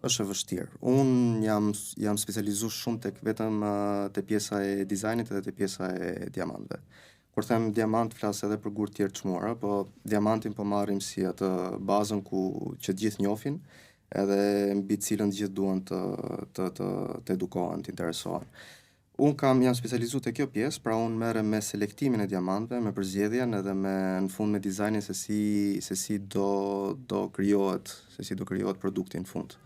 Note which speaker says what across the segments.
Speaker 1: Është e vështirë. Unë jam specializuar shumë vetëm te pjesa e dizajnit edhe te pjesa e diamantëve. Kur them diamant flas edhe për gur të tjerë çmuara, po diamantin po marrim si atë bazën që të gjithë njohin, edhe mbi të cilën të gjithë duan të edukohen, të interesohen. Jam specializuar te kjo pjesë, pra unë merrem me selektimin e diamantëve, me përzgjedhjen edhe në fund me dizajnin se si do krijohet produkti në fund.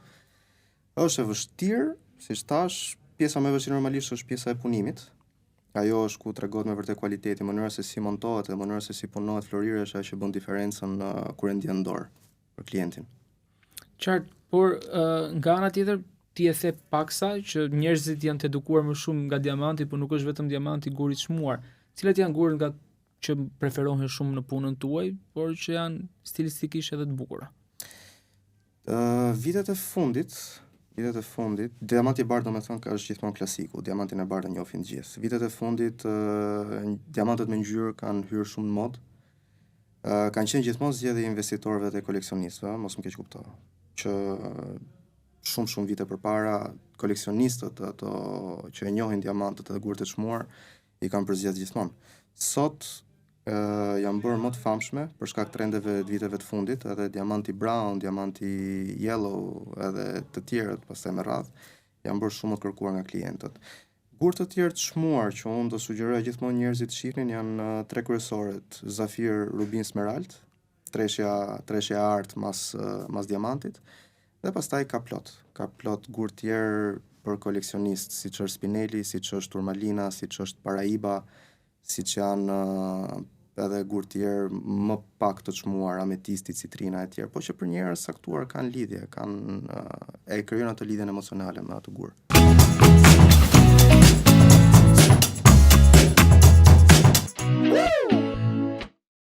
Speaker 1: Është e vështirë, siç thash, pjesa më e vështirë normalisht është pjesa e punimit. Ajo është ku tregohet me vërtet kualiteti, mënyra se si montohet dhe mënyra se si punohet floriri është ajo që bën diferencën kur e ndjen dorë për klientin.
Speaker 2: Qartë, por nga ana tjetër ti e the paksa që njerëzit janë të edukuar më shumë nga diamanti, por nuk është vetëm diamanti guri i çmuar. Cilat janë guret që preferohen shumë në punën tuaj, por që janë stilistikisht edhe të bukura?
Speaker 1: Vitet e fundit, diamanti i bardhë domethënë ka është gjithmonë klasiku, diamantin e bardhë e njohin të gjithë. Vitet e fundit, diamantët me ngjyrë kanë hyrë shumë në modë. Kanë qenë gjithmonë zgjedhje e investitorëve dhe koleksionistëve, mos më keq kupto, që shumë vite përpara koleksionistët ato që e njohin diamantët dhe gurët e çmuar i kanë përzgjedhur gjithmonë. Sot janë bërë më të famshme për shkak trendeve të viteve të fundit, edhe diamanti brown, diamanti yellow edhe të tjerët pastaj me radhë, janë bërë shumë të kërkuar nga klientët. Gurë të tjerë të çmuar që unë do sugjeroj gjithmonë njerëzit të shihnin janë tre kryesorët: zafir, rubin, smerald, treshja e artë mas diamantit, dhe pastaj ka plot gurë tjerë për koleksionistë, siç është spinelli, siç është turmalina, siç është paraiba, siç janë edhe gurë tjerë më pak të çmuar, ametisti, citrina e tjerë, po që për njerëz saktuar kanë lidhje, e krijojnë atë lidhjen emocionale me atë gurë.